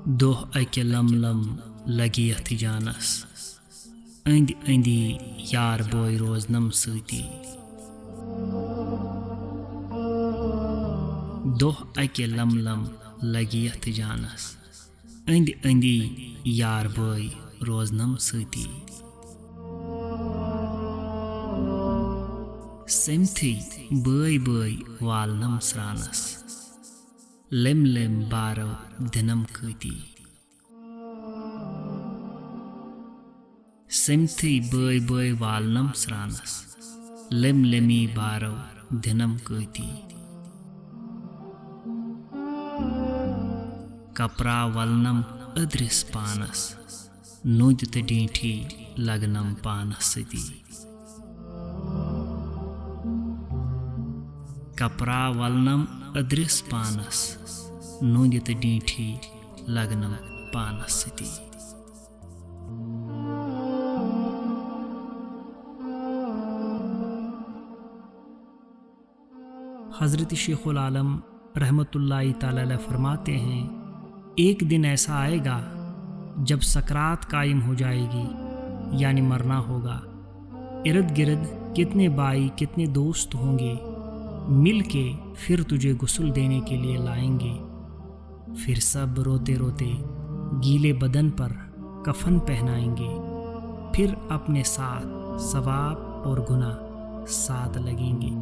दोह अके lump lump लगी यथ जानस अंदि अंदि यार बोय रोजनम सती। दोह अके लम लम लगी यथ जानस अंदि अंदि यार बोय रोजनम सती। सेमथी बोय बोय वालनम स्रानस लेम लेम बारो दिनम कती। सेमथी बोय बोय वालनम स्रानस लेम लेमी बारो दिनम कती। कपरा वलनम अद्रिस पानस नुद त डीठी लगनम पानस सती। कपरा वलनम अद्रिस पानस नुद त डीठी लगनम पानस सती। हज़रत शेखुल आलम रहमतुल्लाहि तआला अलैह फरमाते हैं, एक दिन ऐसा आएगा जब सकरात कायम हो जाएगी, यानी मरना होगा। इर्द गिर्द कितने भाई कितने दोस्त होंगे, मिल के फिर तुझे गुस्ल देने के लिए लाएंगे। फिर सब रोते रोते गीले बदन पर कफन पहनाएंगे, फिर अपने साथ सवाब और गुनाह साथ लगेंगे।